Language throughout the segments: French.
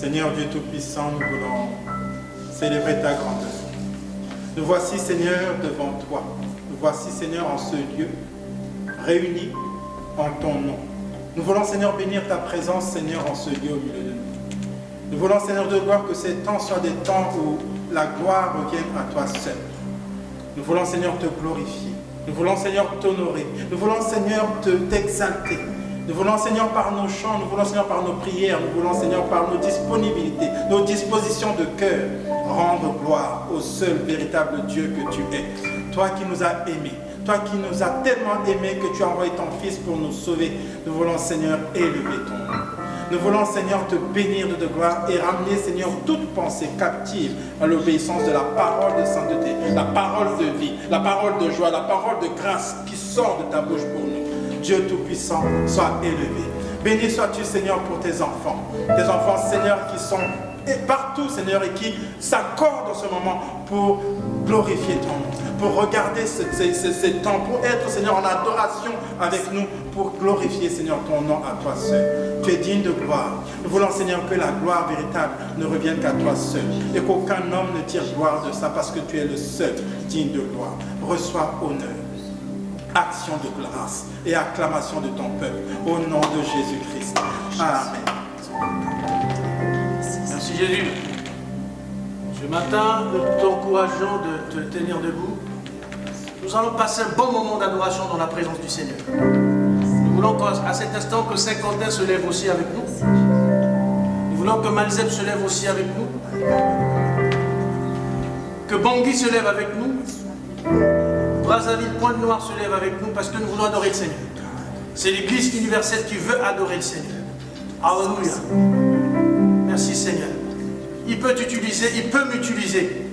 Seigneur Dieu Tout-Puissant, nous voulons célébrer ta grandeur. Nous voici, Seigneur, devant toi. Nous voici, Seigneur, en ce lieu, réunis en ton nom. Nous voulons, Seigneur, bénir ta présence, Seigneur, en ce lieu au milieu de nous. Nous voulons, Seigneur de gloire, que ces temps soient des temps où la gloire revienne à toi seul. Nous voulons, Seigneur, te glorifier. Nous voulons, Seigneur, t'honorer. Nous voulons, Seigneur, t'exalter. Nous voulons, Seigneur, par nos chants, nous voulons, Seigneur, par nos prières, nous voulons, Seigneur, par nos disponibilités, nos dispositions de cœur, rendre gloire au seul véritable Dieu que tu es. Toi qui nous as aimés, toi qui nous as tellement aimés que tu as envoyé ton Fils pour nous sauver. Nous voulons, Seigneur, élever ton nom. Nous voulons, Seigneur, te bénir de gloire et ramener, Seigneur, toute pensée captive à l'obéissance de la parole de sainteté, la parole de vie, la parole de joie, la parole de grâce qui sort de ta bouche pour nous. Dieu Tout-Puissant, sois élevé. Béni sois-tu, Seigneur, pour tes enfants, Seigneur, qui sont partout, Seigneur, et qui s'accordent en ce moment pour glorifier ton nom, pour regarder ces temps, pour être, Seigneur, en adoration avec nous, pour glorifier, Seigneur, ton nom à toi seul. Tu es digne de gloire. Nous voulons, Seigneur, que la gloire véritable ne revienne qu'à toi seul et qu'aucun homme ne tire gloire de ça parce que tu es le seul digne de gloire. Reçois honneur, action de grâce et acclamation de ton peuple au nom de Jésus-Christ. Amen. Merci Jésus. Ce matin, nous t'encourageons de te tenir debout. Nous allons passer un bon moment d'adoration dans la présence du Seigneur. Nous voulons qu'à cet instant que Saint-Quentin se lève aussi avec nous. Nous voulons que Malzeb se lève aussi avec nous. Que Bangui se lève avec nous. Brazzaville, Pointe-Noire se lève avec nous parce que nous voulons adorer le Seigneur. C'est l'Église universelle qui veut adorer le Seigneur. Alléluia. Merci Seigneur. Il peut t'utiliser, il peut m'utiliser.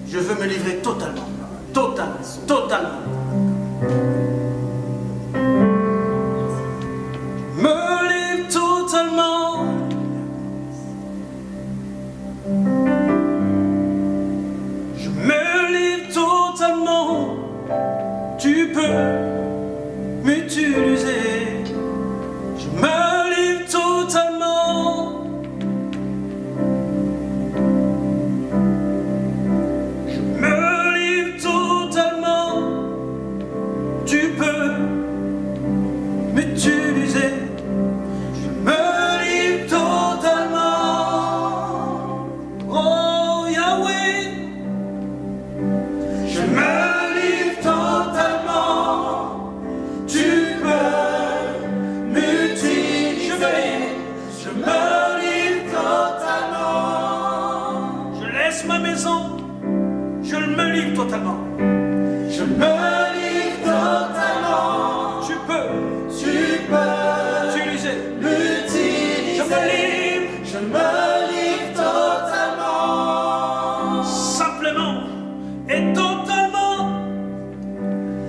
Je veux me livrer totalement. Totalement. Totalement. Me livre totalement. Je me livre totalement. Tu peux m'utiliser. Je me livre totalement. Je me livre totalement. Tu peux m'utiliser. Je me livre totalement. Oh Yahweh. Je me livre totalement. Tu peux m'utiliser. Je me livre totalement. Je laisse ma maison. Je me livre totalement. Je me livre totalement. Tu peux m'utiliser. Je me livre totalement. Simplement et totalement.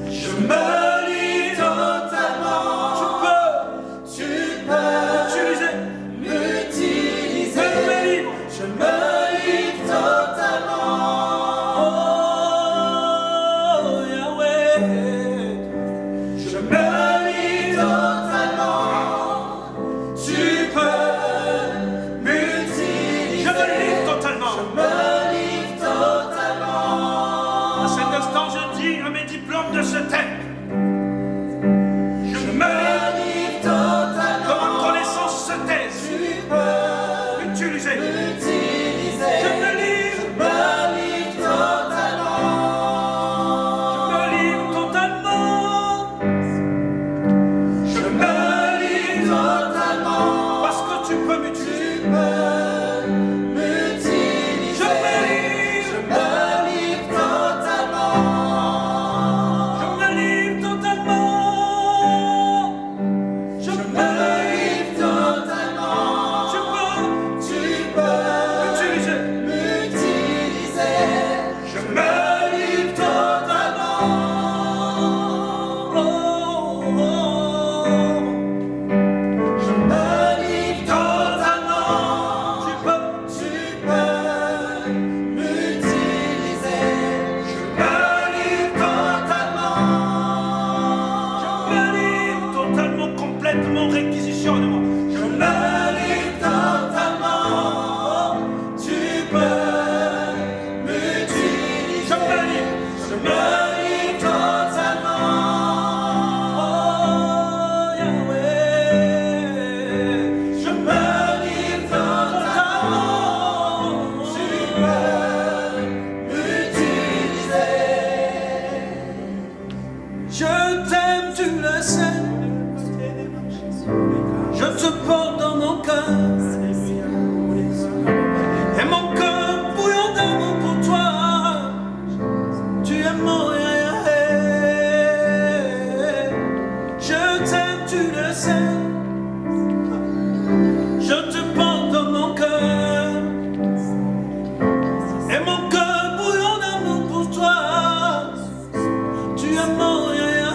Je me livre totalement. Tu peux m'utiliser. Je me livre totalement. Oh Yahweh. Je me livre totalement. Tu peux m'utiliser. Je me livre totalement. Je me livre totalement. À cet instant, je dis à mes diplômes de ce thème. Je me livre totalement. Que ma connaissance se taise. Tu peux m'utiliser. Je me livre. Totalement. Je me livre totalement. Je me livre totalement. Parce que tu peux m'utiliser. Je me livre totalement. Je me livre totalement. Je me livre totalement. Tu peux m'utiliser. Je me livre totalement. Oh, oh. Je me livre totalement. Tu peux m'utiliser. Je me livre totalement. Je me livre totalement, complètement réquisitionne-moi. Je me livre totalement. tu le sais. Je te porte dans mon cœur. Et mon cœur bouillon d'amour pour toi. Tu es mon rien.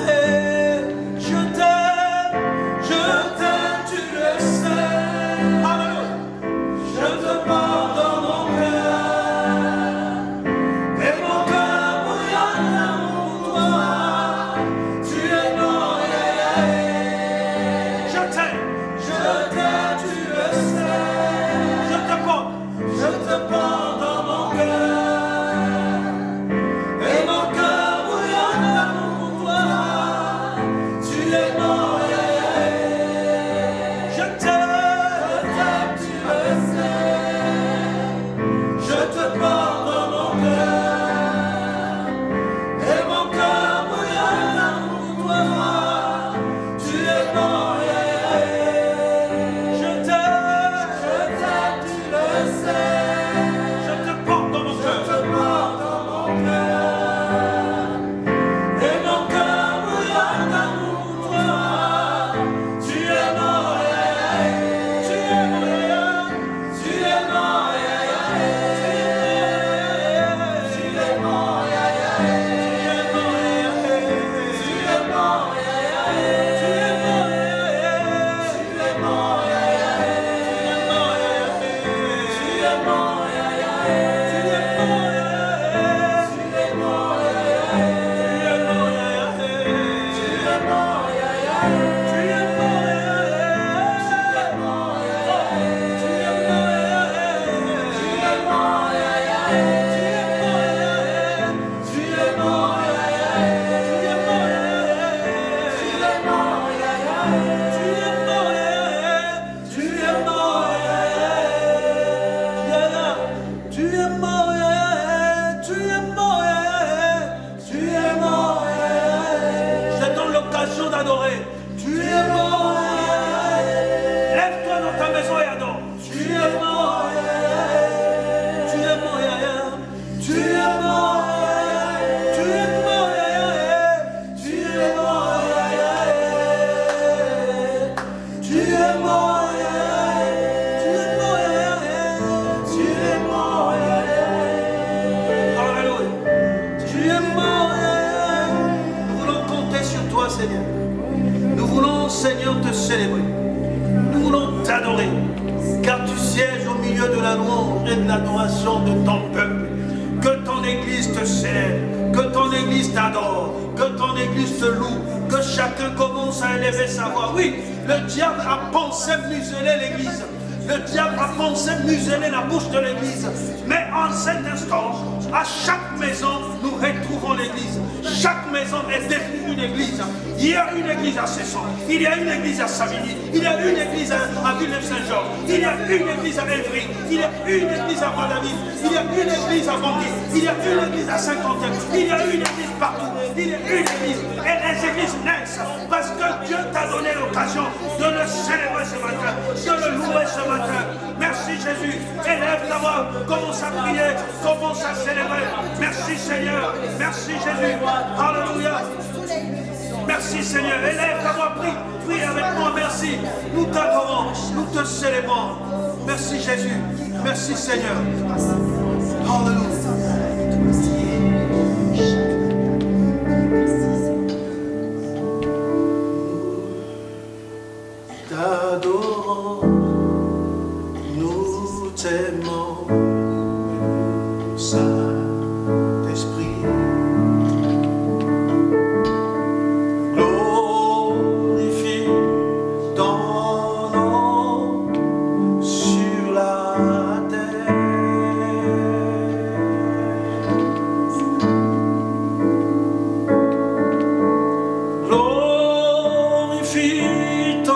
Je t'aime, tu le sais. Alléluia. Je te porte dans mon cœur. Et mon cœur bouillon d'amour pour toi. Tu es mon rien. Je t'aime, tu le sais. Je te porte dans mon cœur. Et mon cœur bouillon d'amour pour toi. Tu es mon rien. Je t'aime, tu le sais. Je te porte dans mon cœur. Et mon cœur bouillon d'amour pour toi. Tu es mon rien. Je t'aime, tu le sais. Je te porte dans mon cœur. Et mon cœur bouillon d'amour pour toi. Tu es mon rien. Tu es mon rien. Tu es mon rien. Tu es mon rien. Tu es mon rien. Tu es mon rien. Tu es mon rien. Tu es mon rien. Tu es mon rien. Tu es mon Je donne l'occasion d'adorer. Tu es mon rien. Lève-toi dans ta maison et adore. Tu es mon rien. Tu es mon rien. Tu es mon rien. Tu es mon rien. Tu es mon rien. Tu es mon rien. Tu es mon rien. Tu es mon rien. Alléluia. Tu es mon rien. Nous voulons compter sur toi, Seigneur. Nous voulons, Seigneur, te célébrer. Nous voulons t'adorer. Car tu sièges au milieu de la louange et de l'adoration de ton peuple. Que ton Église te célèbre. Que ton Église t'adore. Que ton Église te loue. Que chacun commence à élever sa voix. Oui, le diable a pensé museler l'Église. Le diable a pensé museler la bouche de l'Église. Mais en cet instant, à chaque maison, nous retrouvons l'Église. Chaque maison est devenue une Église. Il y a une Église à Cesson. Il y a une Église à Savigny. Il y a une Église à Villeneuve-Saint-Georges. Il y a une Église à Évry. Il y a une Église à Roi-David. Il y a une Église à Bondy. Il y a une Église à Saint-Quentin. Il y a une Église partout. Il y a une Église. Et les Églises naissent parce que Dieu t'a donné l'occasion de le célébrer ce matin, de le louer ce matin. Merci Jésus. Élève ta voix. Commence à prier. Commence à célébrer. Merci Seigneur. Merci Jésus. Alléluia. Merci Seigneur. Élève ta voix. Prie. Prie avec moi. Merci. Nous t'adorons. Nous te célébrons. Merci Jésus. Merci Seigneur. Alléluia. T'adorons, nous t'aimons, Saint-Esprit. Glorifie ton nom sur la terre. Glorifie ton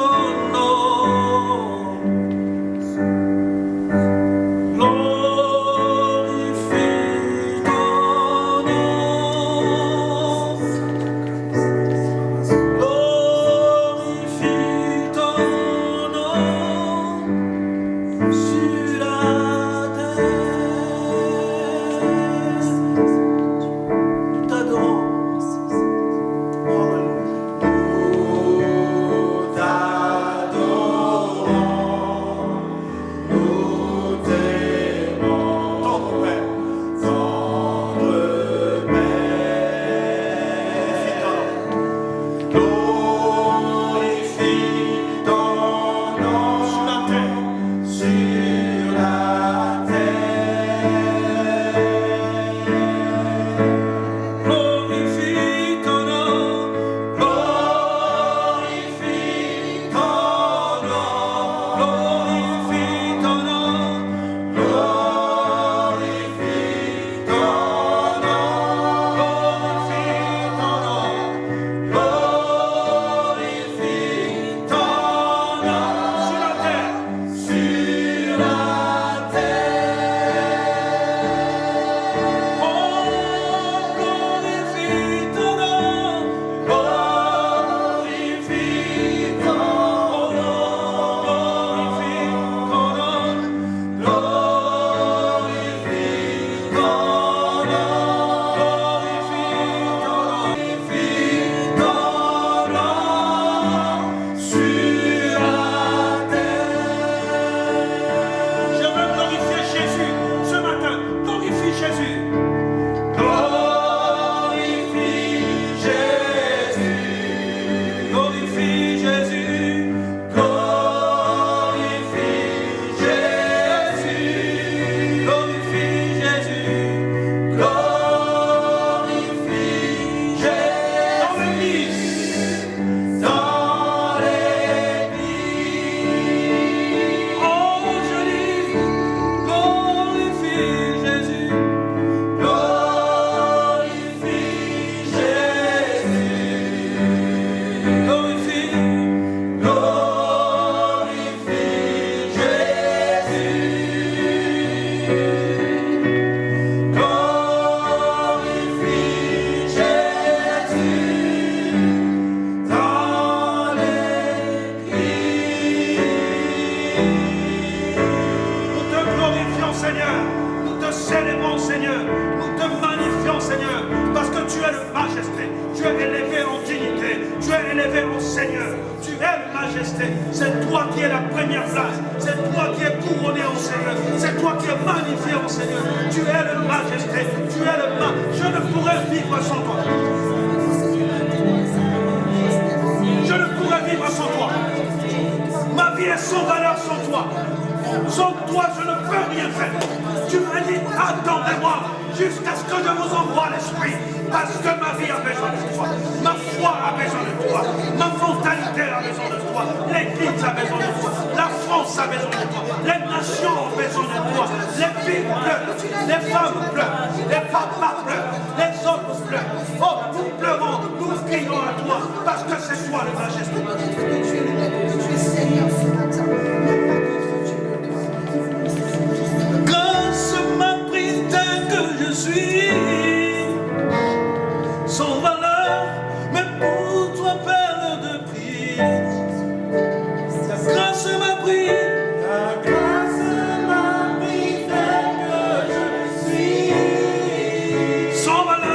élevé, mon Seigneur. Tu es la majesté. C'est toi qui es la première place. C'est toi qui es couronné, mon Seigneur. C'est toi qui es magnifié, mon Seigneur. Tu es la majesté. Tu es le mal. Je ne pourrais vivre sans toi. Je ne pourrais vivre sans toi. Ma vie est sans valeur sans toi. Sans toi, je ne peux rien faire. Tu m'as dit, attendez-moi jusqu'à ce que je vous envoie l'Esprit. Parce que ma vie a besoin de toi. Ma foi a besoin de toi. Ma mentalité a besoin de toi. L'Église a besoin de toi. La France a besoin de toi. Les nations ont besoin de toi. Les filles pleurent. Les femmes pleurent. Les papas pleurent. Les hommes pleurent. Oh, nous pleurons. Nous crions à toi. Parce que c'est toi le majesté. Grâce m'a pris tel que je suis, sans valeur, mais pour toi perle de prix. Ta grâce m'a pris, ta grâce m'a pris tel que je suis, sans valeur.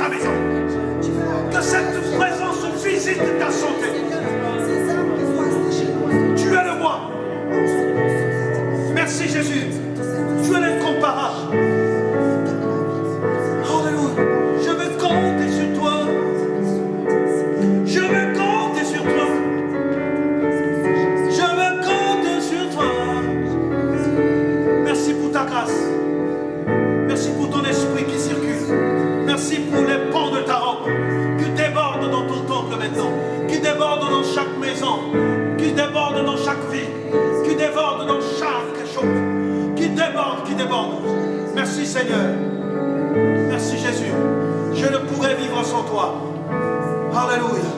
ta maison. Que cette présence visite ta santé. Tu es le roi. Merci Jésus. Tu es l'incomparable. Alléluia. Je veux compter sur toi. Je veux compter sur toi. Je veux compter sur toi. Merci pour ta grâce. Merci pour ton esprit qui circule. Merci pour les pans de ta robe qui débordent dans ton temple maintenant, qui débordent dans chaque maison, qui débordent dans chaque vie, qui débordent dans chaque chose, qui débordent, qui débordent. Merci Seigneur. Merci Jésus. Je ne pourrais vivre sans toi. Alléluia.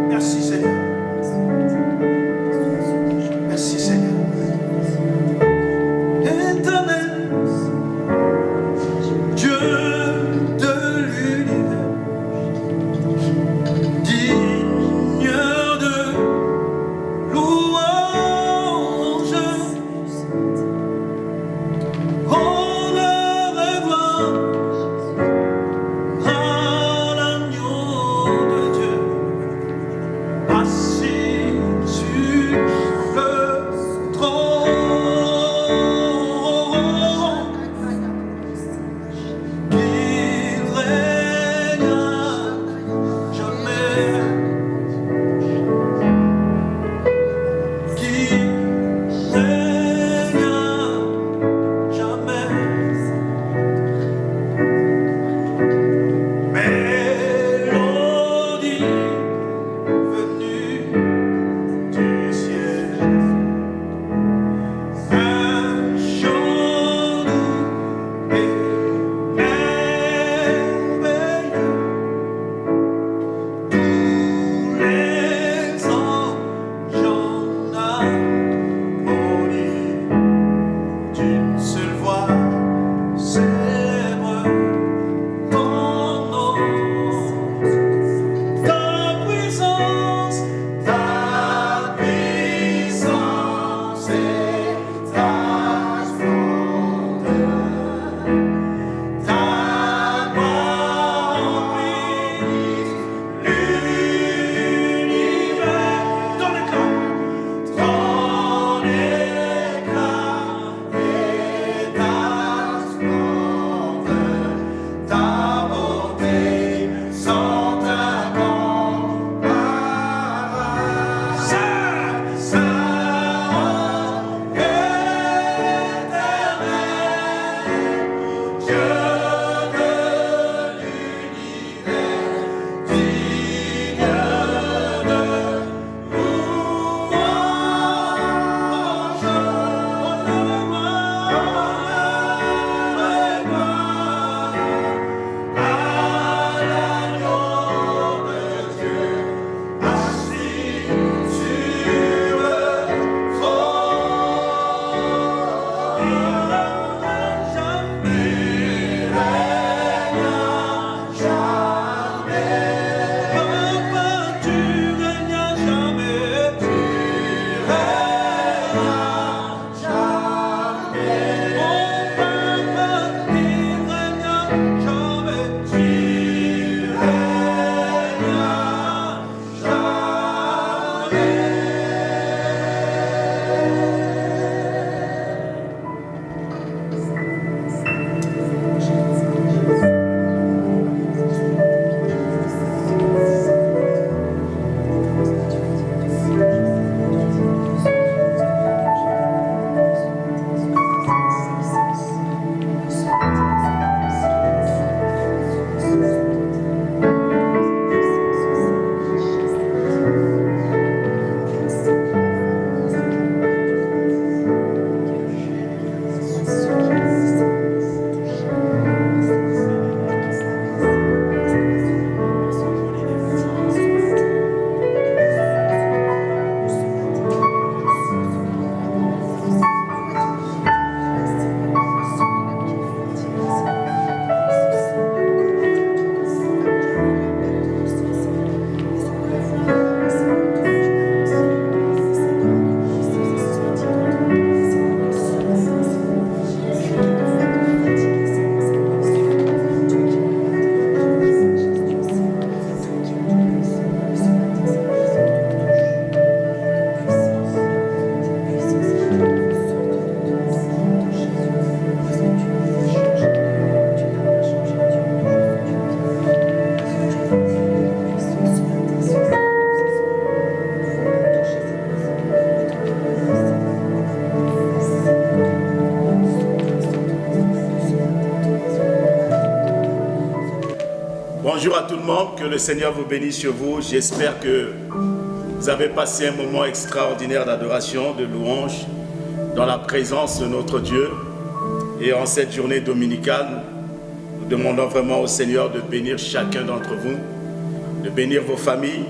Merci Seigneur. Merci Seigneur. Éternel, Dieu de l'univers, digne de louange, honneur et gloire à la Bonjour à tout le monde, que le Seigneur vous bénisse sur vous. J'espère que vous avez passé un moment extraordinaire d'adoration, de louange, dans la présence de notre Dieu. Et en cette journée dominicale, nous demandons vraiment au Seigneur de bénir chacun d'entre vous, de bénir vos familles,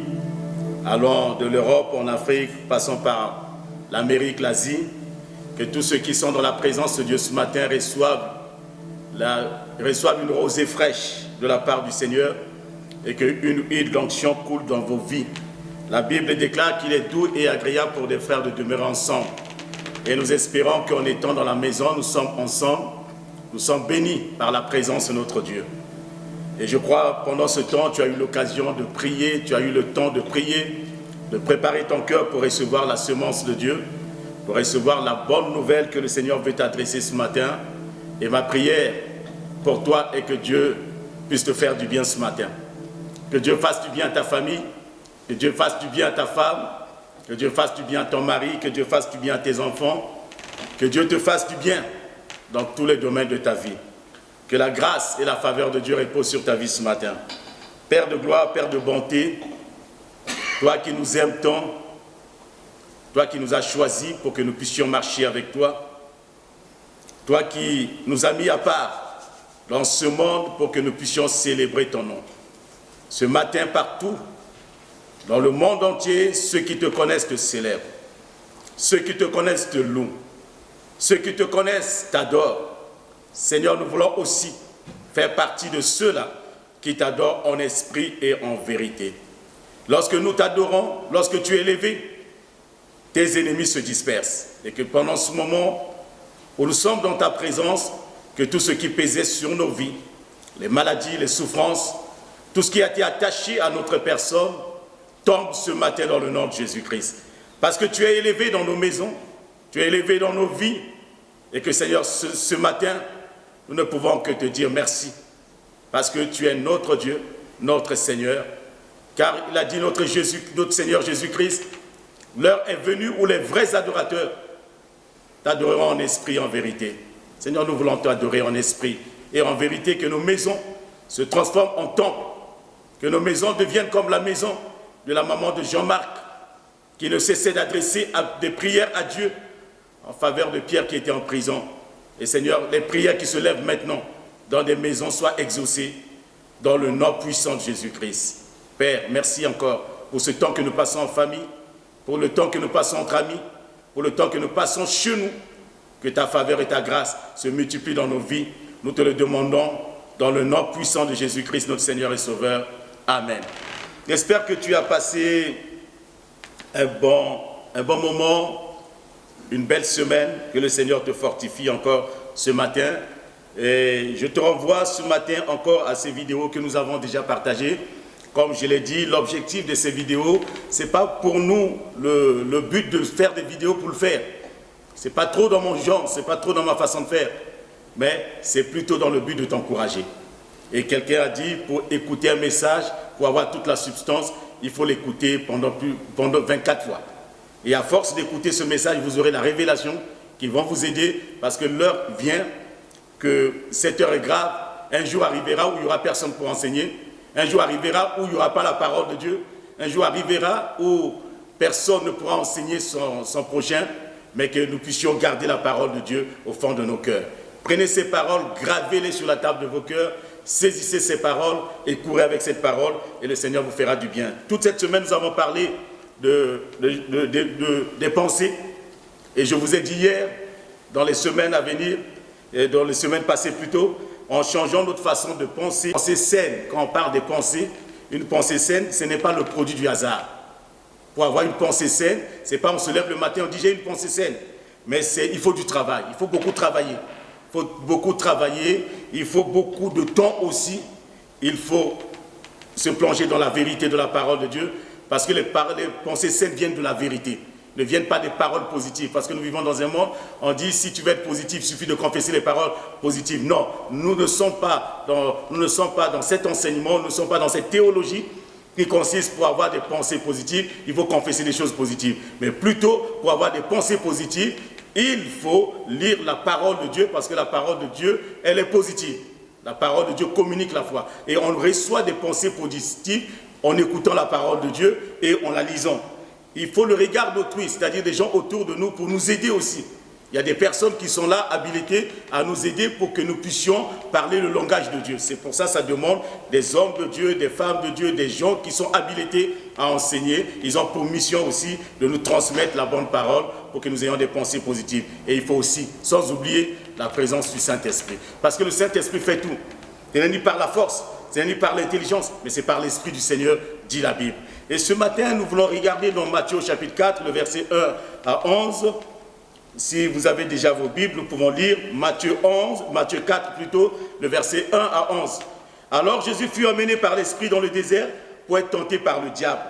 allant de l'Europe en Afrique, passant par l'Amérique, l'Asie, que tous ceux qui sont dans la présence de Dieu ce matin reçoivent une rosée fraîche de la part du Seigneur et qu'une huile d'onction coule dans vos vies. La Bible déclare qu'il est doux et agréable pour des frères de demeurer ensemble. Et nous espérons qu'en étant dans la maison, nous sommes ensemble, nous sommes bénis par la présence de notre Dieu. Et je crois pendant ce temps, tu as eu l'occasion de prier, tu as eu le temps de prier, de préparer ton cœur pour recevoir la semence de Dieu, pour recevoir la bonne nouvelle que le Seigneur veut t'adresser ce matin. Et ma prière pour toi est que Dieu puisse te faire du bien ce matin. Que Dieu fasse du bien à ta famille, que Dieu fasse du bien à ta femme, que Dieu fasse du bien à ton mari, que Dieu fasse du bien à tes enfants, que Dieu te fasse du bien dans tous les domaines de ta vie. Que la grâce et la faveur de Dieu reposent sur ta vie ce matin. Père de gloire, Père de bonté, toi qui nous aimes tant, toi qui nous as choisis pour que nous puissions marcher avec toi, toi qui nous as mis à part dans ce monde pour que nous puissions célébrer ton nom. Ce matin, partout, dans le monde entier, ceux qui te connaissent te célèbrent. Ceux qui te connaissent te louent. Ceux qui te connaissent t'adorent. Seigneur, nous voulons aussi faire partie de ceux-là qui t'adorent en esprit et en vérité. Lorsque nous t'adorons, lorsque tu es élevé, tes ennemis se dispersent. Et que pendant ce moment où nous sommes dans ta présence, que tout ce qui pesait sur nos vies, les maladies, les souffrances, tout ce qui a été attaché à notre personne, tombe ce matin dans le nom de Jésus-Christ. Parce que tu es élevé dans nos maisons, tu es élevé dans nos vies, et que Seigneur, ce matin, nous ne pouvons que te dire merci. Parce que tu es notre Dieu, notre Seigneur, car il a dit notre Seigneur Jésus-Christ, l'heure est venue où les vrais adorateurs t'adoreront en esprit et en vérité. Seigneur, nous voulons t'adorer en esprit et en vérité, que nos maisons se transforment en temple, que nos maisons deviennent comme la maison de la maman de Jean-Marc, qui ne cessait d'adresser des prières à Dieu en faveur de Pierre qui était en prison. Et Seigneur, les prières qui se lèvent maintenant dans des maisons soient exaucées dans le nom puissant de Jésus-Christ. Père, merci encore pour ce temps que nous passons en famille, pour le temps que nous passons entre amis, pour le temps que nous passons chez nous. Que ta faveur et ta grâce se multiplient dans nos vies. Nous te le demandons dans le nom puissant de Jésus-Christ, notre Seigneur et Sauveur. Amen. J'espère que tu as passé un bon moment, une belle semaine, que le Seigneur te fortifie encore ce matin. Et je te renvoie ce matin encore à ces vidéos que nous avons déjà partagées. Comme je l'ai dit, l'objectif de ces vidéos, ce n'est pas pour nous le but de faire des vidéos pour le faire. Ce n'est pas trop dans mon genre, ce n'est pas trop dans ma façon de faire, mais c'est plutôt dans le but de t'encourager. Et quelqu'un a dit, pour écouter un message, pour avoir toute la substance, il faut l'écouter pendant 24 fois. Et à force d'écouter ce message, vous aurez la révélation qui va vous aider, parce que l'heure vient, que cette heure est grave. Un jour arrivera où il n'y aura personne pour enseigner. Un jour arrivera où il n'y aura pas la parole de Dieu. Un jour arrivera où personne ne pourra enseigner son prochain, mais que nous puissions garder la parole de Dieu au fond de nos cœurs. Prenez ces paroles, gravez-les sur la table de vos cœurs, saisissez ces paroles et courez avec cette parole et le Seigneur vous fera du bien. Toute cette semaine, nous avons parlé des pensées et je vous ai dit hier, dans les semaines à venir, et dans les semaines passées plutôt, en changeant notre façon de penser. Pensée saine, quand on parle des pensées, une pensée saine, ce n'est pas le produit du hasard. Pour avoir une pensée saine, ce n'est pas on se lève le matin, on dit j'ai une pensée saine. Mais il faut du travail, il faut beaucoup travailler. Il faut beaucoup travailler, il faut beaucoup de temps aussi. Il faut se plonger dans la vérité de la parole de Dieu, parce que les pensées saines viennent de la vérité, ne viennent pas des paroles positives. Parce que nous vivons dans un monde, on dit si tu veux être positif, il suffit de confesser les paroles positives. Non, nous ne sommes pas dans cet enseignement, nous ne sommes pas dans cette théologie qui consiste pour avoir des pensées positives, il faut confesser des choses positives. Mais plutôt, pour avoir des pensées positives, il faut lire la parole de Dieu, parce que la parole de Dieu, elle est positive. La parole de Dieu communique la foi. Et on reçoit des pensées positives en écoutant la parole de Dieu et en la lisant. Il faut le regard d'autrui, c'est-à-dire des gens autour de nous pour nous aider aussi. Il y a des personnes qui sont là, habilitées à nous aider pour que nous puissions parler le langage de Dieu. C'est pour ça que ça demande des hommes de Dieu, des femmes de Dieu, des gens qui sont habilités à enseigner. Ils ont pour mission aussi de nous transmettre la bonne parole pour que nous ayons des pensées positives. Et il faut aussi, sans oublier, la présence du Saint-Esprit. Parce que le Saint-Esprit fait tout. Ce n'est ni par la force, ce n'est ni par l'intelligence, mais c'est par l'Esprit du Seigneur, dit la Bible. Et ce matin, nous voulons regarder dans Matthieu chapitre 4, le verset 1 à 11. Si vous avez déjà vos Bibles, nous pouvons lire Matthieu 4 plutôt, le verset 1 à 11. Alors Jésus fut emmené par l'Esprit dans le désert pour être tenté par le diable.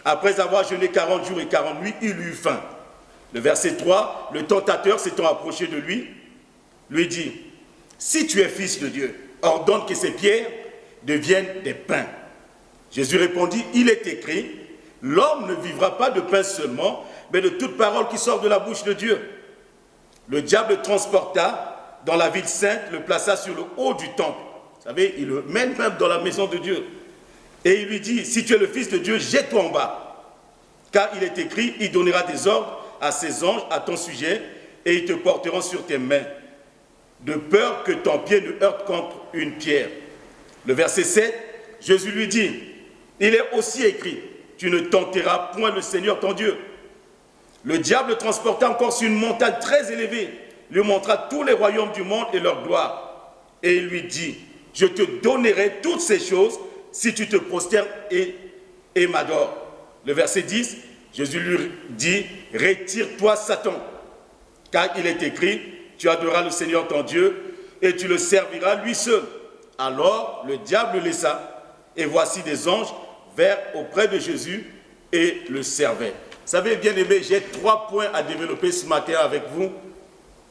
Après avoir jeûné 40 jours et 40 nuits, il eut faim. Le verset 3, le tentateur s'étant approché de lui, lui dit, « Si tu es fils de Dieu, ordonne que ces pierres deviennent des pains. » Jésus répondit, « Il est écrit, l'homme ne vivra pas de pain seulement, mais de toute parole qui sort de la bouche de Dieu. » Le diable le transporta dans la ville sainte, le plaça sur le haut du temple. Vous savez, il le mène même dans la maison de Dieu. Et il lui dit, « Si tu es le Fils de Dieu, jette-toi en bas. Car il est écrit, il donnera des ordres à ses anges à ton sujet, et ils te porteront sur tes mains, de peur que ton pied ne heurte contre une pierre. » Le verset 7, Jésus lui dit, « Il est aussi écrit, tu ne tenteras point le Seigneur ton Dieu. » Le diable le transporta encore sur une montagne très élevée, lui montra tous les royaumes du monde et leur gloire. Et il lui dit, « Je te donnerai toutes ces choses si tu te prosternes et m'adores. » Le verset 10, Jésus lui dit, « Retire-toi, Satan, car il est écrit, tu adoreras le Seigneur ton Dieu et tu le serviras lui seul. » Alors le diable le laissa, et voici des anges vinrent auprès de Jésus et le servaient. Vous savez, bien aimé, j'ai 3 points à développer ce matin avec vous.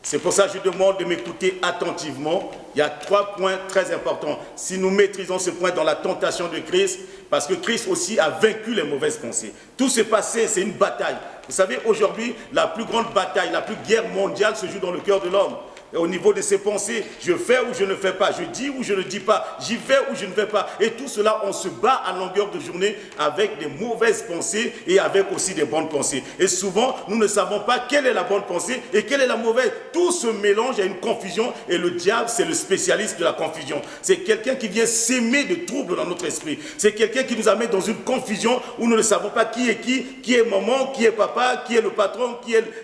C'est pour ça que je demande de m'écouter attentivement. Il y a 3 points très importants. Si nous maîtrisons ce point dans la tentation de Christ, parce que Christ aussi a vaincu les mauvaises pensées. Tout ce passé, c'est une bataille. Vous savez, aujourd'hui, la plus grande bataille, la plus guerre mondiale se joue dans le cœur de l'homme. Au niveau de ses pensées, je fais ou je ne fais pas, je dis ou je ne dis pas, j'y vais ou je ne vais pas. Et tout cela, on se bat à longueur de journée avec des mauvaises pensées et avec aussi des bonnes pensées. Et souvent, nous ne savons pas quelle est la bonne pensée et quelle est la mauvaise. Tout se mélange, il y a une confusion et le diable, c'est le spécialiste de la confusion. C'est quelqu'un qui vient s'aimer de troubles dans notre esprit. C'est quelqu'un qui nous amène dans une confusion où nous ne savons pas qui est maman, qui est papa, qui est le patron,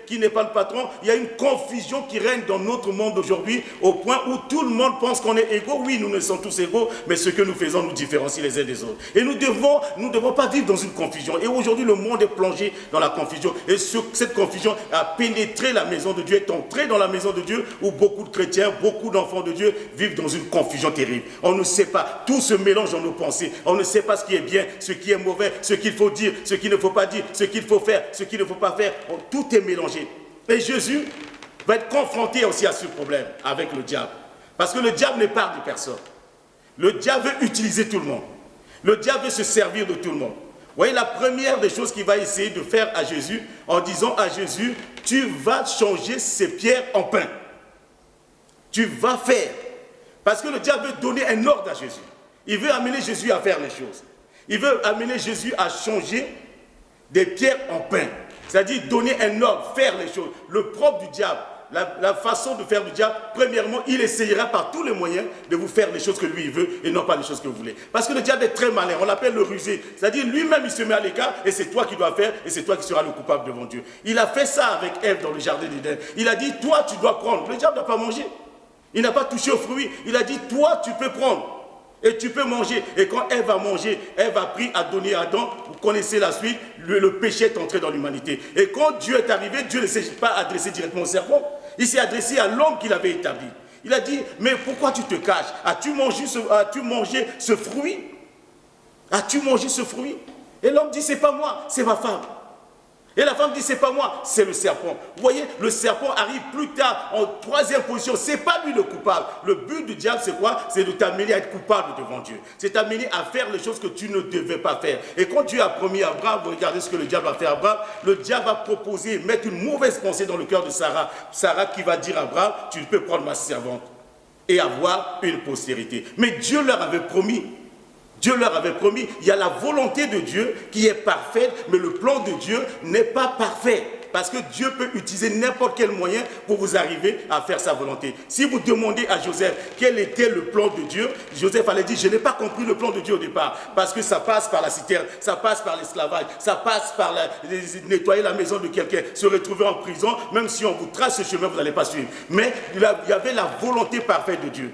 qui n'est pas le patron. Il y a une confusion qui règne dans notre monde d'aujourd'hui, au point où tout le monde pense qu'on est égaux. Oui, nous ne sommes tous égaux, mais ce que nous faisons nous différencie les uns des autres. Et nous ne devons pas vivre dans une confusion. Et aujourd'hui, le monde est plongé dans la confusion. Et cette confusion a pénétré la maison de Dieu, est entrée dans la maison de Dieu, où beaucoup de chrétiens, beaucoup d'enfants de Dieu vivent dans une confusion terrible. On ne sait pas, tout se mélange dans nos pensées. On ne sait pas ce qui est bien, ce qui est mauvais, ce qu'il faut dire, ce qu'il ne faut pas dire, ce qu'il faut faire, ce qu'il ne faut pas faire. Tout est mélangé. Et Jésus va être confronté aussi à ce problème avec le diable. Parce que le diable ne parle de personne. Le diable veut utiliser tout le monde. Le diable veut se servir de tout le monde. Vous voyez, la première des choses qu'il va essayer de faire à Jésus, en disant à Jésus, tu vas changer ces pierres en pain. Tu vas faire. Parce que le diable veut donner un ordre à Jésus. Il veut amener Jésus à faire les choses. Il veut amener Jésus à changer des pierres en pain. C'est-à-dire donner un ordre, faire les choses. Le propre du diable, la façon de faire du diable, premièrement, il essayera par tous les moyens de vous faire les choses que lui il veut et non pas les choses que vous voulez. Parce que le diable est très malin, on l'appelle le rusé. C'est-à-dire lui-même il se met à l'écart et c'est toi qui dois faire et c'est toi qui seras le coupable devant Dieu. Il a fait ça avec Ève dans le jardin d'Éden. Il a dit, toi tu dois prendre. Le diable n'a pas mangé. Il n'a pas touché aux fruits. Il a dit, toi tu peux prendre. Et tu peux manger. Et quand Ève a mangé, Ève a pris à donner à Adam. Vous connaissez la suite. Le péché est entré dans l'humanité. Et quand Dieu est arrivé, Dieu ne s'est pas adressé directement au serpent. Il s'est adressé à l'homme qu'il avait établi. Il a dit, mais pourquoi tu te caches? As-tu mangé ce fruit? As-tu mangé ce fruit? Et l'homme dit, c'est pas moi, c'est ma femme. Et la femme dit, c'est pas moi, c'est le serpent. Vous voyez, le serpent arrive plus tard, en 3e position. C'est pas lui le coupable. Le but du diable, c'est quoi? C'est de t'amener à être coupable devant Dieu. C'est t'amener à faire les choses que tu ne devais pas faire. Et quand Dieu a promis à Abraham, vous regardez ce que le diable a fait à Abraham. Le diable va proposer, mettre une mauvaise pensée dans le cœur de Sarah. Sarah qui va dire à Abraham, tu peux prendre ma servante. et avoir une postérité. Mais Dieu leur avait promis. Dieu leur avait promis. Il y a la volonté de Dieu qui est parfaite, mais le plan de Dieu n'est pas parfait. Parce que Dieu peut utiliser n'importe quel moyen pour vous arriver à faire sa volonté. Si vous demandez à Joseph quel était le plan de Dieu, Joseph allait dire, je n'ai pas compris le plan de Dieu au départ. Parce que ça passe par la citerne, ça passe par l'esclavage, ça passe par nettoyer la maison de quelqu'un, se retrouver en prison. Même si on vous trace ce chemin, vous n'allez pas suivre. Mais il y avait la volonté parfaite de Dieu.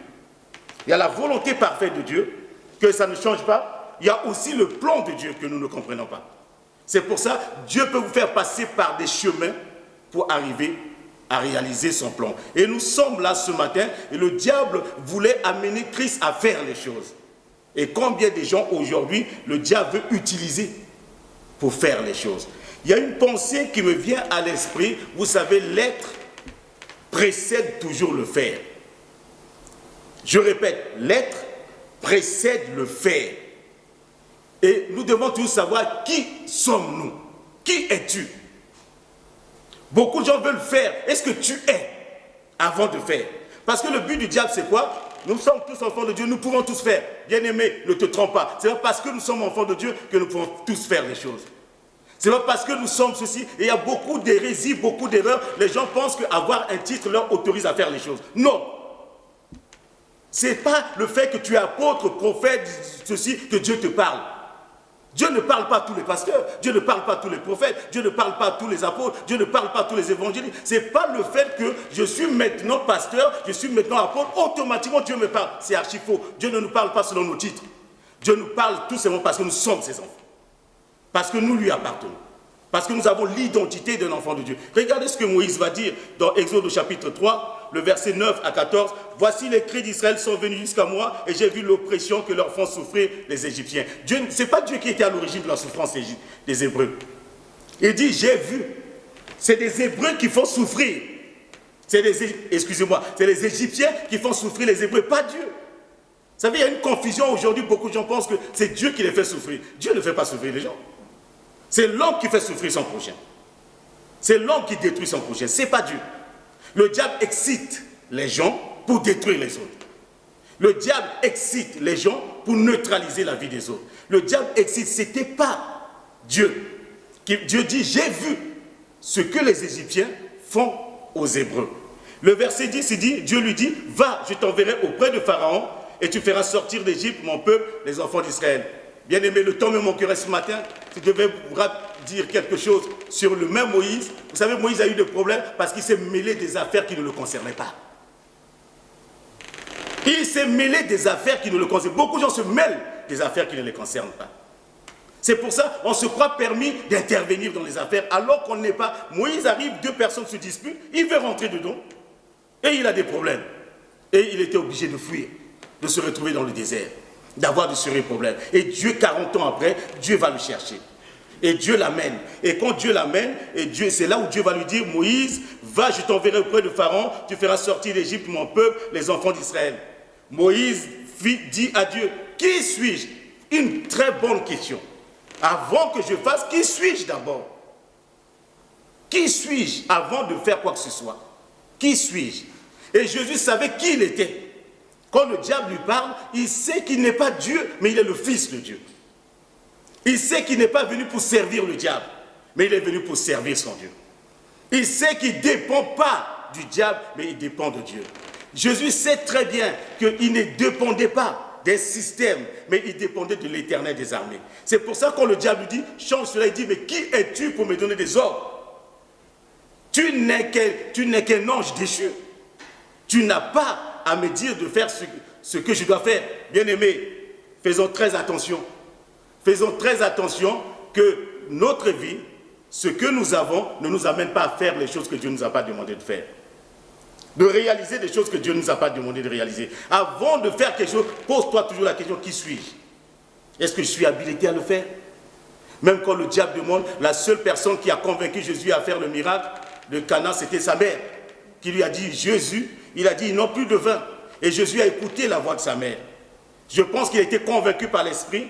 Il y a la volonté parfaite de Dieu, que ça ne change pas. Il y a aussi le plan de Dieu que nous ne comprenons pas. C'est pour ça que Dieu peut vous faire passer par des chemins pour arriver à réaliser son plan. Et nous sommes là ce matin et le diable voulait amener Christ à faire les choses. Et combien de gens aujourd'hui le diable veut utiliser pour faire les choses. Il y a une pensée qui me vient à l'esprit. Vous savez, l'être précède toujours le faire. Je répète, l'être précède le faire. Et nous devons tous savoir qui sommes-nous. Qui es-tu? Beaucoup de gens veulent faire. Est-ce que tu es avant de faire? Parce que le but du diable, c'est quoi? Nous sommes tous enfants de Dieu, nous pouvons tous faire. Bien-aimé, ne te trompe pas. C'est pas parce que nous sommes enfants de Dieu que nous pouvons tous faire les choses. C'est pas parce que nous sommes ceci. Et il y a beaucoup d'hérésies, beaucoup d'erreurs. Les gens pensent qu'avoir un titre leur autorise à faire les choses. Non. Ce n'est pas le fait que tu es apôtre, prophète, ceci, que Dieu te parle. Dieu ne parle pas à tous les pasteurs, Dieu ne parle pas à tous les prophètes, Dieu ne parle pas à tous les apôtres, Dieu ne parle pas à tous les évangélistes. Ce n'est pas le fait que je suis maintenant pasteur, je suis maintenant apôtre, automatiquement Dieu me parle. C'est archi faux. Dieu ne nous parle pas selon nos titres. Dieu nous parle tout simplement parce que nous sommes ses enfants. Parce que nous lui appartenons. Parce que nous avons l'identité d'un enfant de Dieu. Regardez ce que Moïse va dire dans Exode chapitre 3, le verset 9 à 14. « Voici les cris d'Israël sont venus jusqu'à moi et j'ai vu l'oppression que leur font souffrir les Égyptiens. » Ce n'est pas Dieu qui était à l'origine de la souffrance des Hébreux. Il dit « j'ai vu ». C'est des Hébreux qui font souffrir. Excusez-moi, c'est les Égyptiens qui font souffrir les Hébreux, pas Dieu. Vous savez, il y a une confusion aujourd'hui. Beaucoup de gens pensent que c'est Dieu qui les fait souffrir. Dieu ne fait pas souffrir les gens. C'est l'homme qui fait souffrir son prochain. C'est l'homme qui détruit son prochain. Ce n'est pas Dieu. Le diable excite les gens pour détruire les autres. Le diable excite les gens pour neutraliser la vie des autres. Le diable excite, ce n'était pas Dieu. Dieu dit, j'ai vu ce que les Égyptiens font aux Hébreux. Le verset 10, il dit, Dieu lui dit, va, je t'enverrai auprès de Pharaon et tu feras sortir d'Égypte mon peuple, les enfants d'Israël. Bien aimé, le temps me manquerait ce matin. Si je devais vous dire quelque chose sur le même Moïse. Vous savez, Moïse a eu des problèmes parce qu'il s'est mêlé des affaires qui ne le concernaient pas. Il s'est mêlé des affaires qui ne le concernent pas. Beaucoup de gens se mêlent des affaires qui ne les concernent pas. C'est pour ça qu'on se croit permis d'intervenir dans les affaires alors qu'on n'est pas. Moïse arrive, deux personnes se disputent, il veut rentrer dedans et il a des problèmes. Et il était obligé de fuir, de se retrouver dans le désert, d'avoir de sérieux problèmes. Et Dieu, 40 ans après, Dieu va le chercher. Et Dieu l'amène. Et quand Dieu l'amène, c'est là où Dieu va lui dire, Moïse, va, je t'enverrai auprès de Pharaon, tu feras sortir d'Égypte mon peuple, les enfants d'Israël. Moïse dit à Dieu, qui suis-je? Une très bonne question. Avant que je fasse, qui suis-je d'abord? Qui suis-je avant de faire quoi que ce soit? Qui suis-je? Et Jésus savait qui il était. Quand le diable lui parle, il sait qu'il n'est pas Dieu, mais il est le Fils de Dieu. Il sait qu'il n'est pas venu pour servir le diable, mais il est venu pour servir son Dieu. Il sait qu'il ne dépend pas du diable, mais il dépend de Dieu. Jésus sait très bien qu'il ne dépendait pas des systèmes, mais il dépendait de l'Éternel des armées. C'est pour ça que quand le diable lui dit, change cela, il dit, mais qui es-tu pour me donner des ordres? Tu n'es qu'un ange déchu. Tu n'as pas à me dire de faire ce que je dois faire. Bien-aimés, faisons très attention. Faisons très attention que notre vie, ce que nous avons, ne nous amène pas à faire les choses que Dieu ne nous a pas demandé de faire. De réaliser des choses que Dieu ne nous a pas demandé de réaliser. Avant de faire quelque chose, pose-toi toujours la question, qui suis-je? Est-ce que je suis habilité à le faire? Même quand le diable demande, la seule personne qui a convaincu Jésus à faire le miracle de Cana, c'était sa mère, qui lui a dit, Jésus, il a dit, ils n'ont plus de vin. Et Jésus a écouté la voix de sa mère. Je pense qu'il a été convaincu par l'Esprit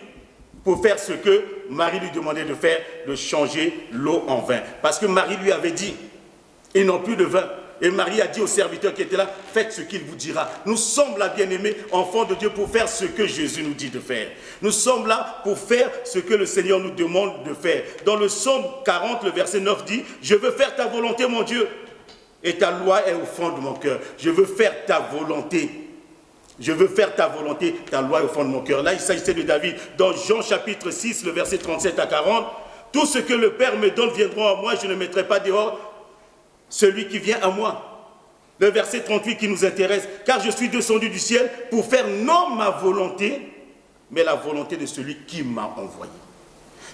pour faire ce que Marie lui demandait de faire, de changer l'eau en vin. Parce que Marie lui avait dit, ils n'ont plus de vin. Et Marie a dit aux serviteurs qui étaient là, faites ce qu'il vous dira. Nous sommes là, bien-aimés, enfants de Dieu, pour faire ce que Jésus nous dit de faire. Nous sommes là pour faire ce que le Seigneur nous demande de faire. Dans le psaume 40, le verset 9 dit, je veux faire ta volonté, mon Dieu, et ta loi est au fond de mon cœur. Je veux faire ta volonté. Je veux faire ta volonté, ta loi est au fond de mon cœur. Là, il s'agissait de David. Dans Jean chapitre 6, le verset 37 à 40, tout ce que le Père me donne viendra à moi, je ne mettrai pas dehors celui qui vient à moi. Le verset 38 qui nous intéresse, car je suis descendu du ciel pour faire non ma volonté, mais la volonté de celui qui m'a envoyé.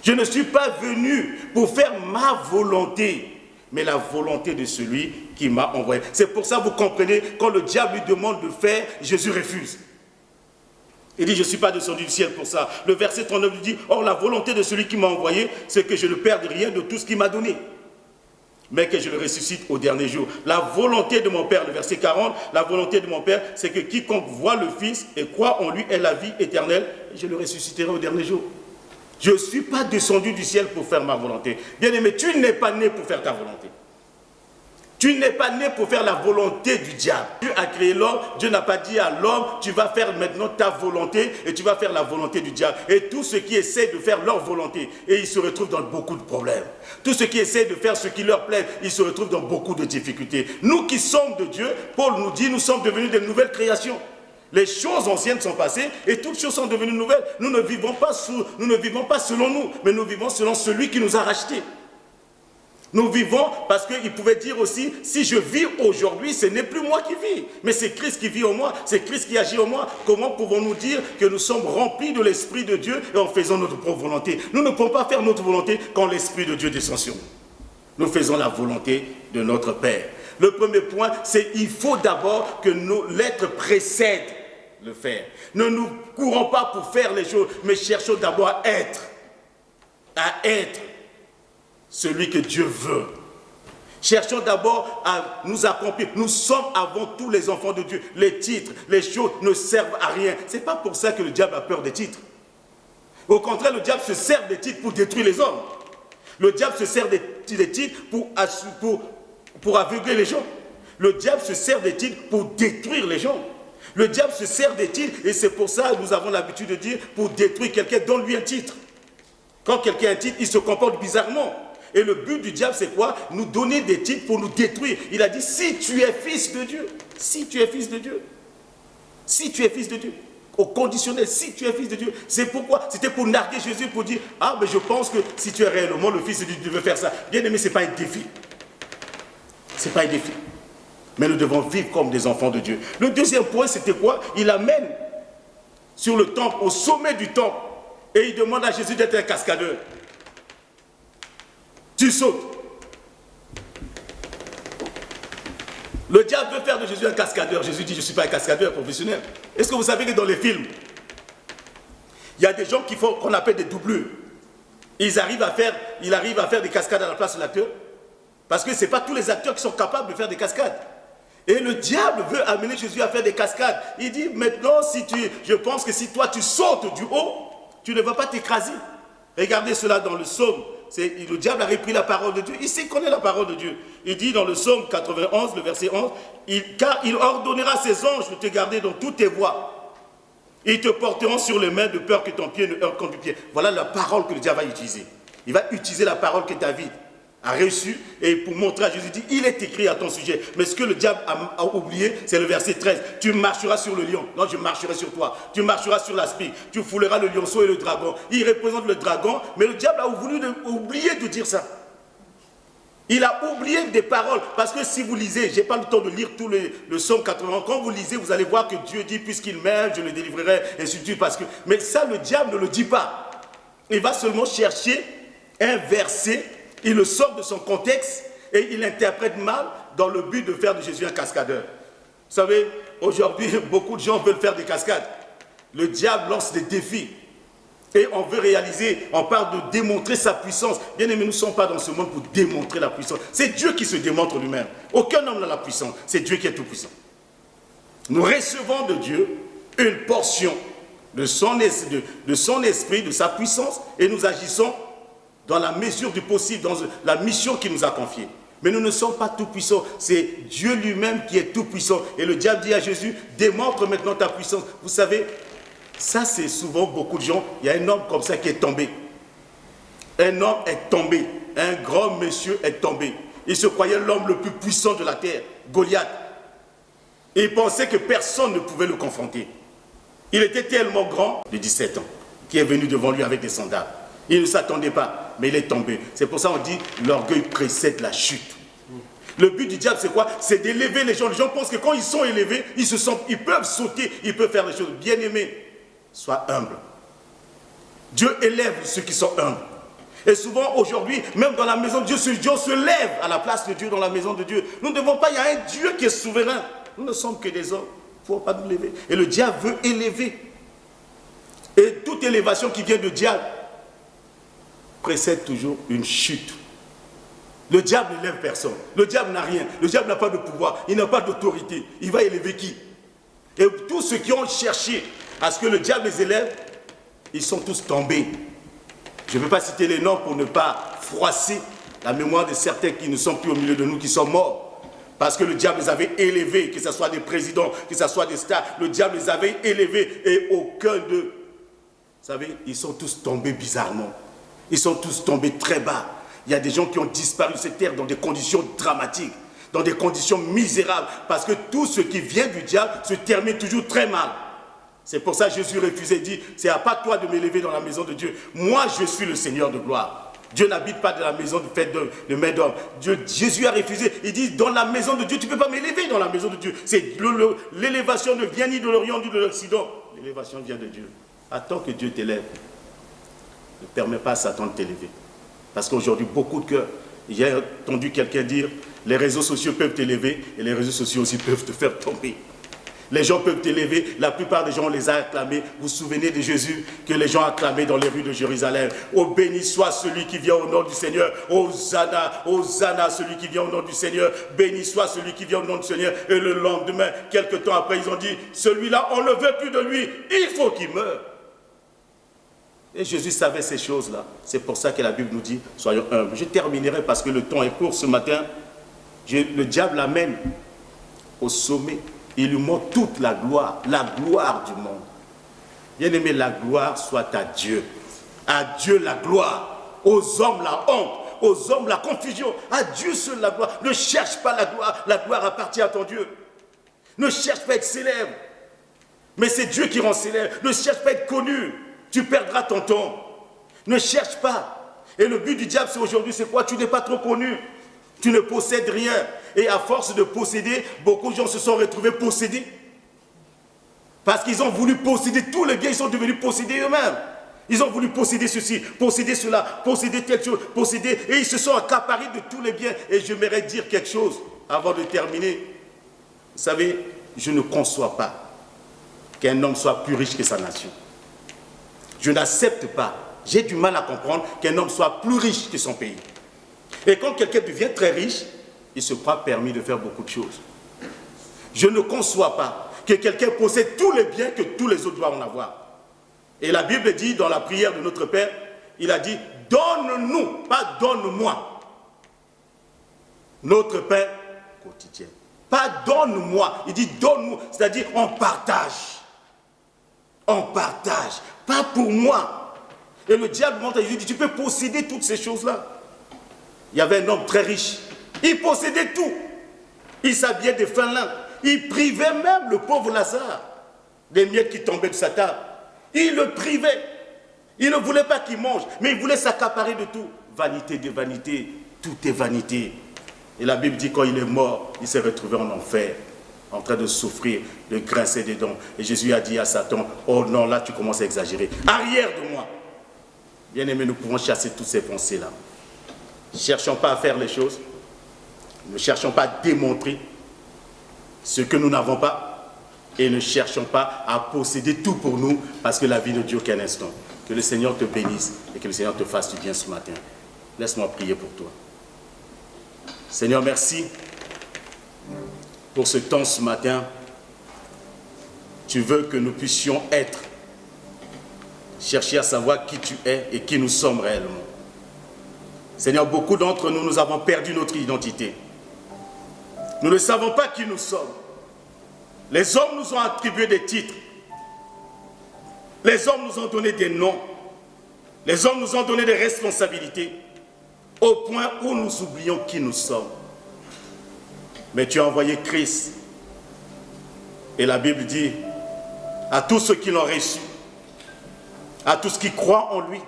Je ne suis pas venu pour faire ma volonté, mais la volonté de celui qui m'a envoyé. C'est pour ça, vous comprenez, quand le diable lui demande de faire, Jésus refuse. Il dit, je ne suis pas descendu du ciel pour ça. Le verset 39 lui dit, or la volonté de celui qui m'a envoyé, c'est que je ne perde rien de tout ce qu'il m'a donné, mais que je le ressuscite au dernier jour. La volonté de mon Père, le verset 40, la volonté de mon Père, c'est que quiconque voit le Fils et croit en lui ait la vie éternelle, et je le ressusciterai au dernier jour. Je ne suis pas descendu du ciel pour faire ma volonté. Bien-aimé, tu n'es pas né pour faire ta volonté. Tu n'es pas né pour faire la volonté du diable. Dieu a créé l'homme, Dieu n'a pas dit à l'homme, tu vas faire maintenant ta volonté et tu vas faire la volonté du diable. Et tous ceux qui essaient de faire leur volonté, et ils se retrouvent dans beaucoup de problèmes. Tous ceux qui essaient de faire ce qui leur plaît, ils se retrouvent dans beaucoup de difficultés. Nous qui sommes de Dieu, Paul nous dit, nous sommes devenus de nouvelles créations. Les choses anciennes sont passées et toutes choses sont devenues nouvelles. Nous ne vivons pas selon nous, mais nous vivons selon celui qui nous a rachetés. Nous vivons parce qu'il pouvait dire aussi, si je vis aujourd'hui, ce n'est plus moi qui vis, mais c'est Christ qui vit en moi, c'est Christ qui agit en moi. Comment pouvons-nous dire que nous sommes remplis de l'Esprit de Dieu et en faisant notre propre volonté? Nous ne pouvons pas faire notre volonté quand l'Esprit de Dieu descend sur nous. Nous faisons la volonté de notre Père. Le premier point, c'est qu'il faut d'abord que l'être précède le faire. Ne nous courons pas pour faire les choses, mais cherchons d'abord à être celui que Dieu veut. Cherchons d'abord à nous accomplir. Nous sommes avant tout les enfants de Dieu. Les titres, les choses ne servent à rien. Ce n'est pas pour ça que le diable a peur des titres. Au contraire, le diable se sert des titres pour détruire les hommes. Le diable se sert des titres pour aveugler les gens. Le diable se sert des titres pour détruire les gens. Le diable se sert des titres et c'est pour ça que nous avons l'habitude de dire pour détruire quelqu'un, donne-lui un titre. Quand quelqu'un a un titre, il se comporte bizarrement. Et le but du diable, c'est quoi? Nous donner des titres pour nous détruire. Il a dit, si tu es fils de Dieu, si tu es fils de Dieu, si tu es fils de Dieu, au conditionnel, si tu es fils de Dieu. C'est pourquoi? C'était pour narguer Jésus, pour dire, ah, mais je pense que si tu es réellement le fils de Dieu, tu veux faire ça. Bien aimé, ce n'est pas un défi. Ce n'est pas un défi. Mais nous devons vivre comme des enfants de Dieu. Le deuxième point, c'était quoi? Il amène sur le temple, au sommet du temple, et il demande à Jésus d'être un cascadeur. Tu sautes. Le diable veut faire de Jésus un cascadeur. Jésus dit, je ne suis pas un cascadeur professionnel. Est-ce que vous savez que dans les films, il y a des gens qu'on appelle des doublures. Ils arrivent à faire des cascades à la place de l'acteur. Parce que ce n'est pas tous les acteurs qui sont capables de faire des cascades. Et le diable veut amener Jésus à faire des cascades. Il dit, maintenant, je pense que si toi tu sautes du haut, tu ne vas pas t'écraser. Regardez cela dans le psaume. Le diable a repris la parole de Dieu. Il sait connaître la parole de Dieu. Il dit dans le psaume 91, le verset 11, car il ordonnera ses anges de te garder dans toutes tes voies. Ils te porteront sur les mains de peur que ton pied ne heurte contre du pied. Voilà la parole que le diable va utiliser. Il va utiliser la parole que David a reçu et pour montrer à Jésus, dit, il est écrit à ton sujet. Mais ce que le diable a oublié, c'est le verset 13. Tu marcheras sur le lion. Non, je marcherai sur toi. Tu marcheras sur la spie. Tu fouleras le lionceau et le dragon. Il représente le dragon, mais le diable a oublié de dire ça. Il a oublié des paroles. Parce que si vous lisez, je n'ai pas le temps de lire tout le psaume 80. Quand vous lisez, vous allez voir que Dieu dit, puisqu'il m'aime, je le délivrerai, et ainsi de suite. Mais ça, le diable ne le dit pas. Il va seulement chercher un verset. Il le sort de son contexte et il l'interprète mal dans le but de faire de Jésus un cascadeur. Vous savez, aujourd'hui, beaucoup de gens veulent faire des cascades. Le diable lance des défis et on veut réaliser, on parle de démontrer sa puissance. Bien aimé, nous ne sommes pas dans ce monde pour démontrer la puissance. C'est Dieu qui se démontre lui-même. Aucun homme n'a la puissance. C'est Dieu qui est tout puissant. Nous recevons de Dieu une portion de son esprit, de sa puissance et nous agissons dans la mesure du possible, dans la mission qu'il nous a confiée. Mais nous ne sommes pas tout puissants. C'est Dieu lui-même qui est tout puissant. Et le diable dit à Jésus, démontre maintenant ta puissance. Vous savez, ça c'est souvent beaucoup de gens. Il y a un homme comme ça qui est tombé. Un homme est tombé. Un grand monsieur est tombé. Il se croyait l'homme le plus puissant de la terre, Goliath. Et il pensait que personne ne pouvait le confronter. Il était tellement grand, de 17 ans, qui est venu devant lui avec des sandales. Il ne s'attendait pas, mais il est tombé. C'est pour ça qu'on dit l'orgueil précède la chute. Le but du diable, c'est quoi? C'est d'élever les gens. Les gens pensent que quand ils sont élevés, ils peuvent sauter, ils peuvent faire des choses. Bien-aimés, sois humble. Dieu élève ceux qui sont humbles. Et souvent, aujourd'hui, même dans la maison de Dieu, Dieu se lève à la place de Dieu dans la maison de Dieu. Nous ne devons pas, il y a un Dieu qui est souverain. Nous ne sommes que des hommes. Il ne faut pas nous lever. Et le diable veut élever. Et toute élévation qui vient de diable précède toujours une chute. Le diable n'élève personne. Le diable n'a rien. Le diable n'a pas de pouvoir. Il n'a pas d'autorité. Il va élever qui? Et tous ceux qui ont cherché à ce que le diable les élève, ils sont tous tombés. Je ne vais pas citer les noms pour ne pas froisser la mémoire de certains qui ne sont plus au milieu de nous, qui sont morts. Parce que le diable les avait élevés, que ce soit des présidents, que ce soit des stars, le diable les avait élevés et aucun d'eux. Vous savez, ils sont tous tombés bizarrement. Ils sont tous tombés très bas. Il y a des gens qui ont disparu de cette terre dans des conditions dramatiques, dans des conditions misérables, parce que tout ce qui vient du diable se termine toujours très mal. C'est pour ça que Jésus refusait, dit, c'est à pas toi de m'élever dans la maison de Dieu. Moi, je suis le Seigneur de gloire. Dieu n'habite pas dans la maison de main d'homme. Jésus a refusé. Il dit, dans la maison de Dieu, tu ne peux pas m'élever dans la maison de Dieu. L'élévation ne vient ni de l'Orient ni de l'Occident. L'élévation vient de Dieu. Attends que Dieu t'élève. Ne permets pas à Satan de t'élever. Parce qu'aujourd'hui, beaucoup de cœurs, j'ai entendu quelqu'un dire, les réseaux sociaux peuvent t'élever et les réseaux sociaux aussi peuvent te faire tomber. Les gens peuvent t'élever, la plupart des gens les a acclamés. Vous vous souvenez de Jésus que les gens acclamaient dans les rues de Jérusalem. Oh, béni soit celui qui vient au nom du Seigneur. Hosanna, Hosanna, celui qui vient au nom du Seigneur. Béni soit celui qui vient au nom du Seigneur. Et le lendemain, quelques temps après, ils ont dit, celui-là, on ne veut plus de lui, il faut qu'il meure. Et Jésus savait ces choses-là. C'est pour ça que la Bible nous dit, soyons humbles. Je terminerai parce que le temps est court ce matin. Le diable l'amène au sommet. Il lui montre toute la gloire du monde. Bien-aimé, la gloire soit à Dieu. À Dieu la gloire. Aux hommes la honte. Aux hommes la confusion. À Dieu seul la gloire. Ne cherche pas la gloire. La gloire appartient à ton Dieu. Ne cherche pas à être célèbre. Mais c'est Dieu qui rend célèbre. Ne cherche pas à être connu. Tu perdras ton temps. Ne cherche pas. Et le but du diable, c'est aujourd'hui, c'est quoi? Tu n'es pas trop connu. Tu ne possèdes rien. Et à force de posséder, beaucoup de gens se sont retrouvés possédés. Parce qu'ils ont voulu posséder tous les biens, ils sont devenus possédés eux-mêmes. Ils ont voulu posséder ceci, posséder cela, posséder telle chose, posséder. Et ils se sont accaparés de tous les biens. Et j'aimerais dire quelque chose avant de terminer. Vous savez, je ne conçois pas qu'un homme soit plus riche que sa nation. Je n'accepte pas, j'ai du mal à comprendre qu'un homme soit plus riche que son pays. Et quand quelqu'un devient très riche, il se croit permis de faire beaucoup de choses. Je ne conçois pas que quelqu'un possède tous les biens que tous les autres doivent en avoir. Et la Bible dit dans la prière de notre Père, il a dit, donne-nous, pas donne-moi, notre pain quotidien. Pas donne-moi, il dit donne-nous, c'est-à-dire on partage. On partage, pas pour moi. Et le diable monte à Jésus, dit, tu peux posséder toutes ces choses-là. Il y avait un homme très riche. Il possédait tout. Il s'habillait de fin lin. Il privait même le pauvre Lazare des miettes qui tombaient de sa table. Il le privait. Il ne voulait pas qu'il mange, mais il voulait s'accaparer de tout. Vanité de vanité, tout est vanité. Et la Bible dit quand il est mort, il s'est retrouvé en enfer, en train de souffrir, de grincer des dents. Et Jésus a dit à Satan, oh non, là tu commences à exagérer. Arrière de moi. Bien-aimés, nous pouvons chasser toutes ces pensées-là. Ne cherchons pas à faire les choses. Ne cherchons pas à démontrer ce que nous n'avons pas. Et ne cherchons pas à posséder tout pour nous, parce que la vie ne dure qu'un instant. Que le Seigneur te bénisse et que le Seigneur te fasse du bien ce matin. Laisse-moi prier pour toi. Seigneur, merci pour ce temps ce matin. Tu veux que nous puissions être, chercher à savoir qui tu es et qui nous sommes réellement. Seigneur, beaucoup d'entre nous, nous avons perdu notre identité. Nous ne savons pas qui nous sommes. Les hommes nous ont attribué des titres. Les hommes nous ont donné des noms. Les hommes nous ont donné des responsabilités. Au point où nous oublions qui nous sommes. Mais tu as envoyé Christ. Et la Bible dit, à tous ceux qui l'ont reçu, à tous qui croient en lui,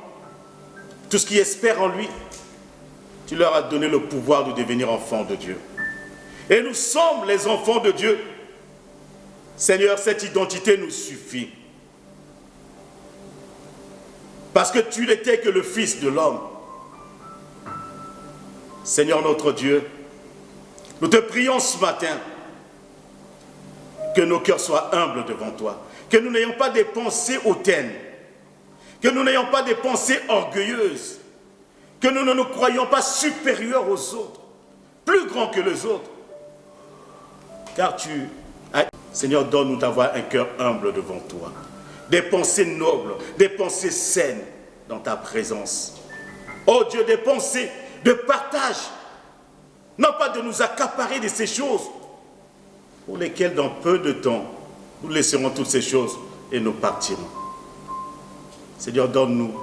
tous qui espèrent en lui, tu leur as donné le pouvoir de devenir enfants de Dieu. Et nous sommes les enfants de Dieu. Seigneur, cette identité nous suffit. Parce que tu n'étais que le Fils de l'homme. Seigneur notre Dieu, nous te prions ce matin que nos cœurs soient humbles devant toi, que nous n'ayons pas des pensées hautaines, que nous n'ayons pas des pensées orgueilleuses, que nous ne nous croyons pas supérieurs aux autres, plus grands que les autres. Car tu as, Seigneur, donne-nous d'avoir un cœur humble devant toi, des pensées nobles, des pensées saines dans ta présence. Oh Dieu, des pensées de partage, non pas de nous accaparer de ces choses pour lesquelles dans peu de temps nous laisserons toutes ces choses et nous partirons. Seigneur, donne-nous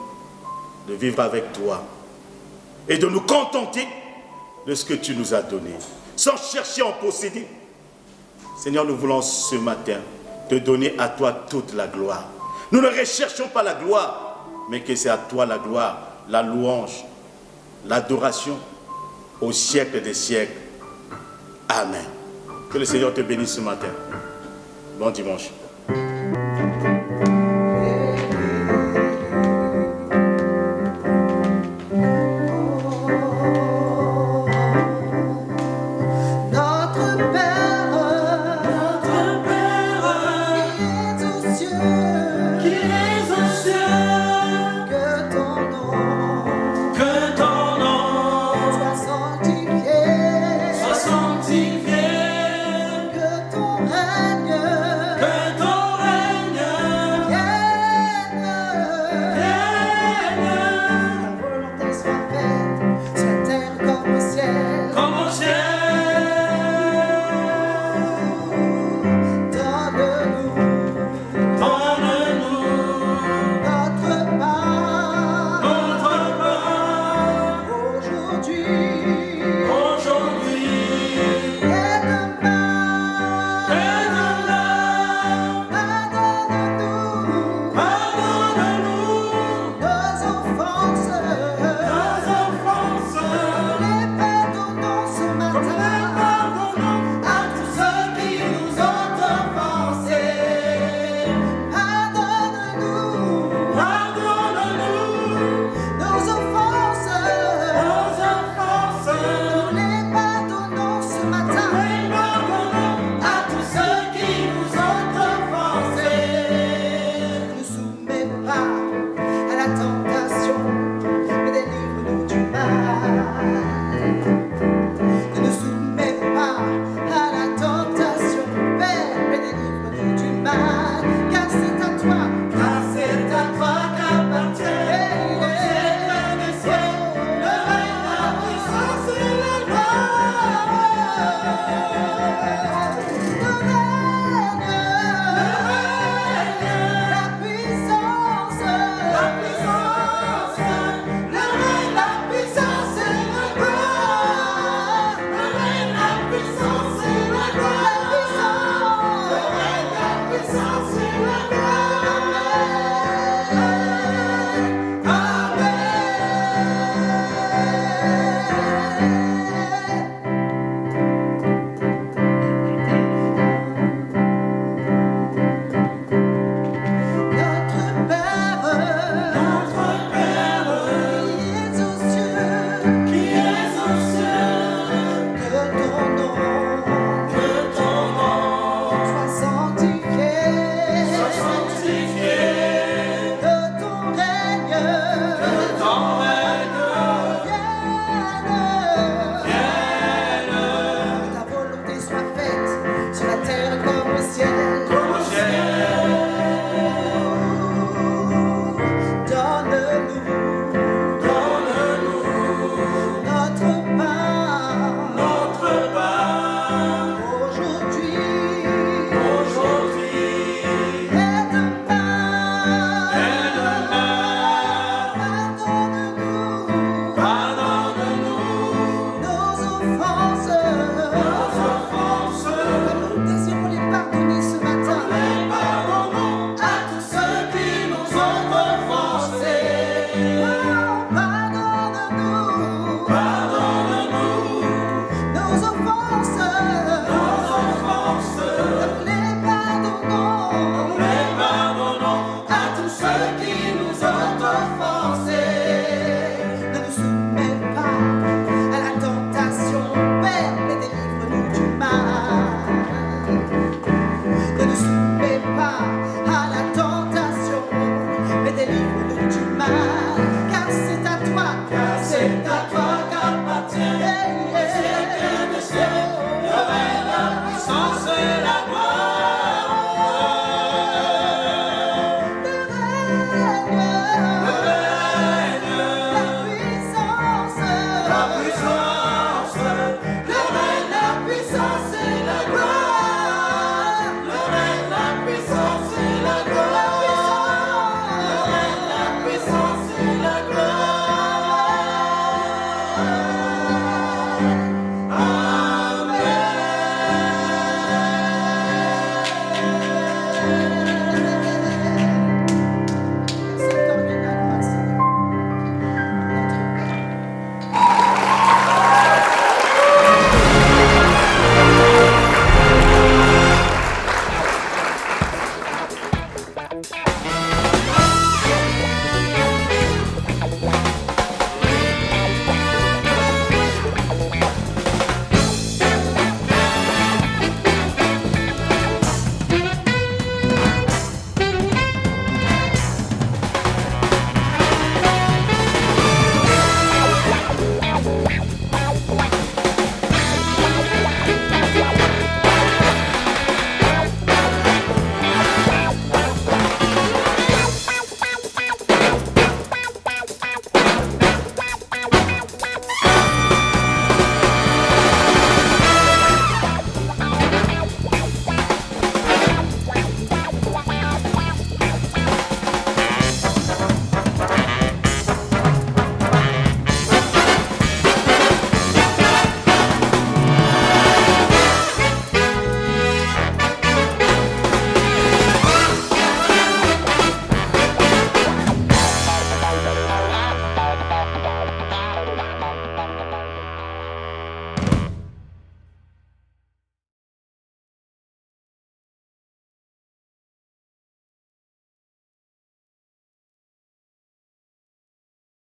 de vivre avec toi et de nous contenter de ce que tu nous as donné, sans chercher à en posséder. Seigneur, nous voulons ce matin te donner à toi toute la gloire. Nous ne recherchons pas la gloire, mais que c'est à toi la gloire, la louange, l'adoration au siècle des siècles. Amen. Que le Seigneur te bénisse ce matin. Bon dimanche. Notre Père, qui es aux cieux.